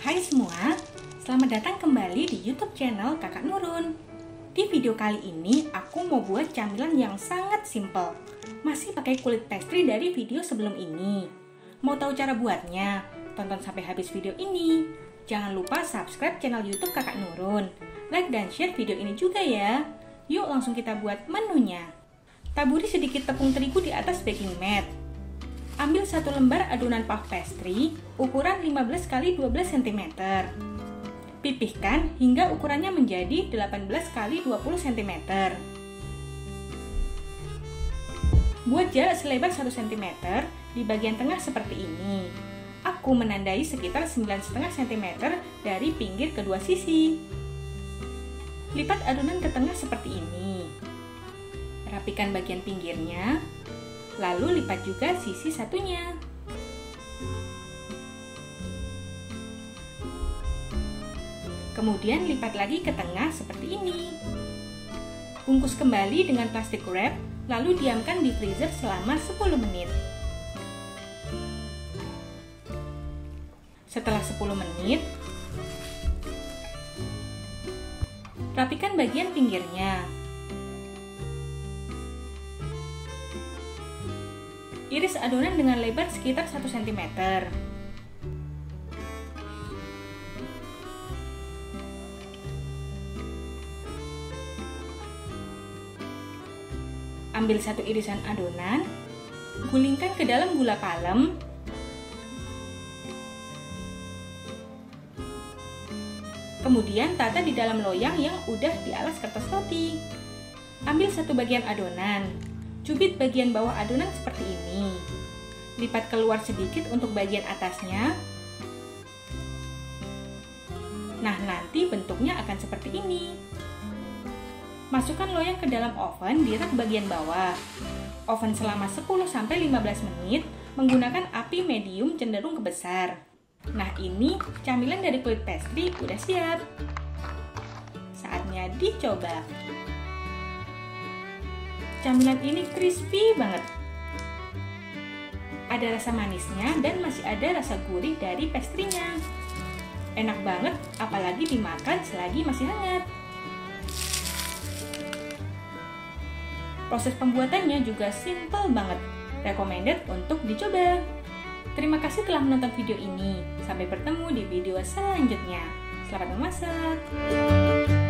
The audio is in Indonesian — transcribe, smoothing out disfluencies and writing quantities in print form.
Hai semua, selamat datang kembali di YouTube channel Kakak Nurun. Di video kali ini aku mau buat camilan yang sangat simple. Masih pakai kulit pastry dari video sebelum ini. Mau tahu cara buatnya? Tonton sampai habis video ini. Jangan lupa subscribe channel YouTube Kakak Nurun. Like dan share video ini juga ya. Yuk langsung kita buat menunya. Taburi sedikit tepung terigu di atas baking mat. Ambil satu lembar adonan puff pastry ukuran 15 x 12 cm. Pipihkan hingga ukurannya menjadi 18 x 20 cm. Buat jarak selebar 1 cm di bagian tengah seperti ini. Aku menandai sekitar 9,5 cm dari pinggir kedua sisi. Lipat adonan ke tengah seperti ini. Rapikan bagian pinggirnya. Lalu lipat juga sisi satunya. Kemudian lipat lagi ke tengah seperti ini. Bungkus kembali dengan plastik wrap, lalu diamkan di freezer selama 10 menit. Setelah 10 menit, rapikan bagian pinggirnya. Iris adonan dengan lebar sekitar 1 cm. Ambil satu irisan adonan, gulingkan ke dalam gula palem. Kemudian tata di dalam loyang yang udah dialas kertas roti. Ambil satu bagian adonan. Cubit bagian bawah adonan seperti ini. Lipat keluar sedikit untuk bagian atasnya. Nah, nanti bentuknya akan seperti ini. Masukkan loyang ke dalam oven di rak bagian bawah. Oven selama 10-15 menit menggunakan api medium cenderung ke besar. Nah, ini camilan dari kulit pastry udah siap. Saatnya dicoba. Camilan ini crispy banget. Ada rasa manisnya dan masih ada rasa gurih dari pastry-nya. Enak banget, apalagi dimakan selagi masih hangat. Proses pembuatannya juga simple banget. Recommended untuk dicoba. Terima kasih telah menonton video ini. Sampai bertemu di video selanjutnya. Selamat memasak!